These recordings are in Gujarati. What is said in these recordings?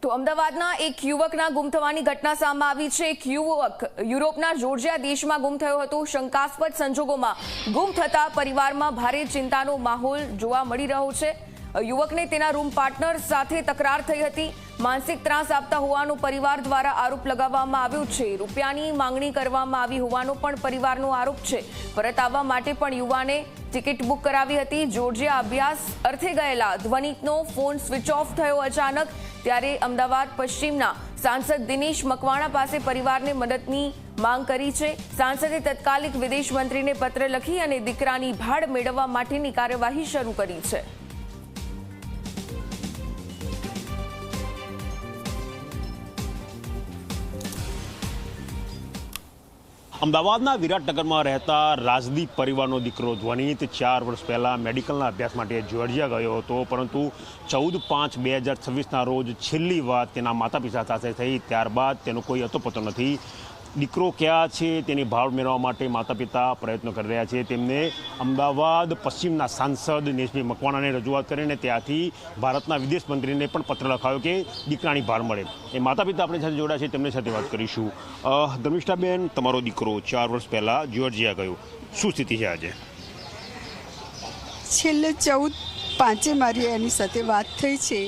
તો અમદાવાદના એક યુવકના ગુમ થવાની ઘટના સામે આવી છે। એક યુવક યુરોપના જોર્જિયા દેશમાં ગુમ થયો હતો। શંકાસ્પદ સંજોગોમાં ગુમ થતા પરિવારમાં ભારે ચિંતાનો માહોલ જોવા મળી રહ્યો છે। યુવકને તેના રૂમ પાર્ટનર સાથે તકરાર થઈ હતી। માનસિક ત્રાસ આપતા હોવાનો પરિવાર દ્વારા આરોપ લગાવવામાં આવ્યો છે। રૂપિયાની માંગણી કરવામાં આવી હોવાનો પણ પરિવારનો આરોપ છે। પરત આવવા માટે પણ યુવાને ટિકિટ બુક કરાવી હતી। જોર્જિયા અભ્યાસ અર્થે ગયેલા ધ્વનિકનો ફોન સ્વિચ ઓફ થયો અચાનક। ત્યારે અમદાવાદ પશ્ચિમના સાંસદ દિનેશ મકવાણા પાસે પરિવારને મદદની માંગ કરી છે। સાંસદે તત્કાલિક વિદેશ મંત્રીને પત્ર લખી અને દીકરાની ભાળ મેળવવા માટેની કાર્યવાહી શરૂ કરી છે। અમદાવાદના વિરાટનગરમાં રહેતા રાજદીપ પરિવારનો દીકરો ધ્વનિત 4 વર્ષ પહેલાં મેડિકલના અભ્યાસ માટે જોર્જિયા ગયો હતો, પરંતુ 14/5/2026ના રોજ છેલ્લી વાત તેના માતા પિતા સાથે થઈ। ત્યારબાદ તેનો કોઈ અતોપતો નથી। દીકરો ક્યાં છે તેની ભાળ મેળવવા માટે માતા પિતા પ્રયત્નો કરી રહ્યા છે। તેમને અમદાવાદ પશ્ચિમના સાંસદ દિનેશભાઈ મકવાણાને રજૂઆત કરીને ત્યાંથી ભારતના વિદેશ મંત્રીને પણ પત્ર લખાયો કે દીકરાની ભાળ મળે। એ માતા પિતા આપણી સાથે જોડાયા છે, તેમની સાથે વાત કરીશું। ધર્મિષ્ઠાબેન, તમારો દીકરો 4 વર્ષ પહેલાં જોર્જિયા ગયો, શું સ્થિતિ છે આજે? છેલ્લે 14/5 મારી એની સાથે વાત થઈ છે,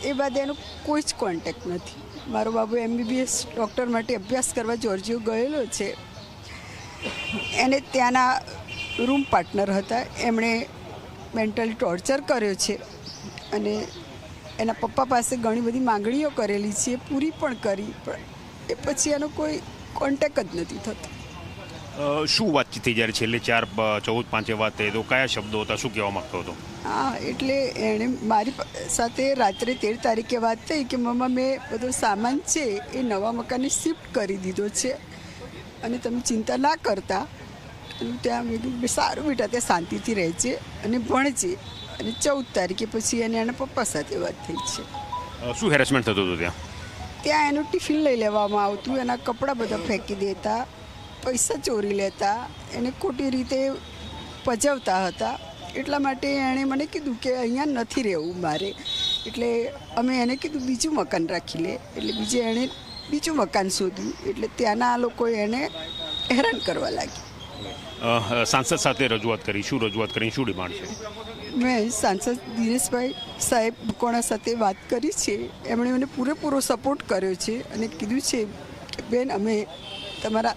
એ બાદ એનો કોઈ જ કોન્ટેક્ટ નથી। મારો બાબુ MBBS ડૉક્ટર માટે અભ્યાસ કરવા જોર્જિયા ગયેલો છે। એને ત્યાંના રૂમ પાર્ટનર હતા, એમણે મેન્ટલી ટોર્ચર કર્યો છે અને એના પપ્પા પાસે ઘણી બધી માંગણીઓ કરેલી છે, પૂરી પણ કરી, પણ એ પછી એનો કોઈ કોન્ટેક્ટ જ નથી થતો। શું વાતચીત થઈ? જ્યારે છેલ્લે 14/5 વાત થઈ તો કયા શબ્દો હતા, શું કહેવા માગતો હતો? હા, એટલે એણે મારી સાથે રાત્રે 13 તારીખે વાત થઈ કે મમ્મા, મેં બધો સામાન છે એ નવા મકાને શિફ્ટ કરી દીધો છે અને તમે ચિંતા ના કરતા। ત્યાં મેં કીધું, સારું બેટા, ત્યાં શાંતિથી રહે છે અને ભણજે। અને 14 તારીખે પછી એના પપ્પા સાથે વાત થઈ છે। શું હેરેસમેન્ટ થતું હતું ત્યાં? ત્યાં એનું ટિફિન લઈ લેવામાં આવતું, એના કપડાં બધા ફેંકી દેતા, પૈસા ચોરી લેતા, એને ખોટી રીતે પજવતા હતા। એટલા માટે એણે મને કીધું કે અહીંયા નથી રહેવું મારે, એટલે અમે એને કીધું બીજું મકાન રાખી લે। એટલે બીજે એણે બીજું મકાન શોધ્યું, એટલે ત્યાંના લોકોએ એને હેરાન કરવા લાગી। સાંસદ સાથે રજૂઆત કરી, શું રજૂઆત કરી, શું ડિમાન્ડ છે? મેં સાંસદ દિનેશભાઈ સાહેબ મકવાણા સાથે વાત કરી છે। એમણે મને પૂરેપૂરો સપોર્ટ કર્યો છે અને કીધું છે કે બેન, અમે તમારા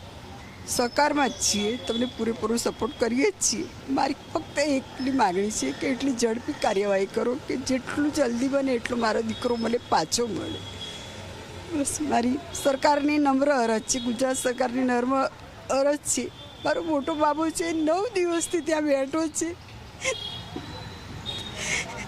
સહકારમાં જ છીએ, તમને પૂરેપૂરો સપોર્ટ કરીએ જ છીએ। મારી ફક્ત એટલી માગણી છે કે એટલી ઝડપી કાર્યવાહી કરો કે જેટલું જલ્દી બને એટલો મારો દીકરો મને પાછો મળે। બસ મારી સરકારની નમ્ર અરજ છે, ગુજરાત સરકારની નમ્ર અરજ છે। મારો મોટો બાબુ છે, 9 દિવસથી ત્યાં બેઠો છે,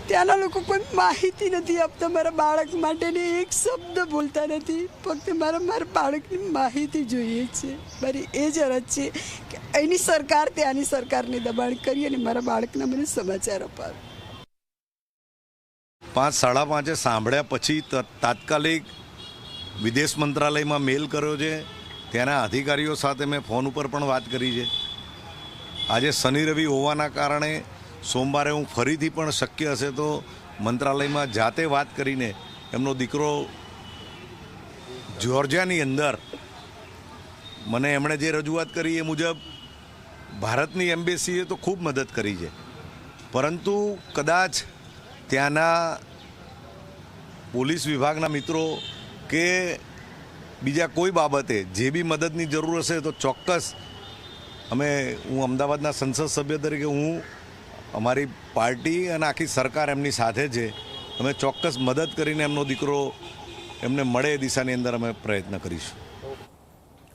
ત્યાંના લોકો કોઈ માહિતી નથી આપતા મારા બાળક માટેની, એક શબ્દ બોલતા નથી। ફક્ત મારા બાળકની માહિતી જોઈએ છે। મારી એ જ અરજ છે કે અહીંની સરકાર ત્યાંની સરકારને દબાણ કરી અને મારા બાળકના મને સમાચાર અપાવે। 5-5:30 સાંભળ્યા પછી તાત્કાલિક વિદેશ મંત્રાલયમાં મેલ કર્યો છે। ત્યાંના અધિકારીઓ સાથે મેં ફોન ઉપર પણ વાત કરી છે। આજે શનિ રવિ હોવાના કારણે સોમવારે હું ફરીથી પણ શક્ય હશે તો મંત્રાલયમાં જાતે વાત કરીને એમનો દીકરો જોર્જિયાની અંદર, મને એમણે જે રજૂઆત કરી એ મુજબ ભારતની એમ્બેસીએ તો ખૂબ મદદ કરી છે, પરંતુ કદાચ ત્યાંના પોલીસ વિભાગના મિત્રો કે બીજા કોઈ બાબતે જે બી મદદની જરૂર હશે તો ચોક્કસ હું અમદાવાદના સંસદ સભ્ય તરીકે અમારી પાર્ટી અને આખી સરકાર એમની સાથે છે। અમે ચોક્કસ મદદ કરીને એમનો દીકરો એમને મળે એ દિશાની અંદર અમે પ્રયત્ન કરીશું।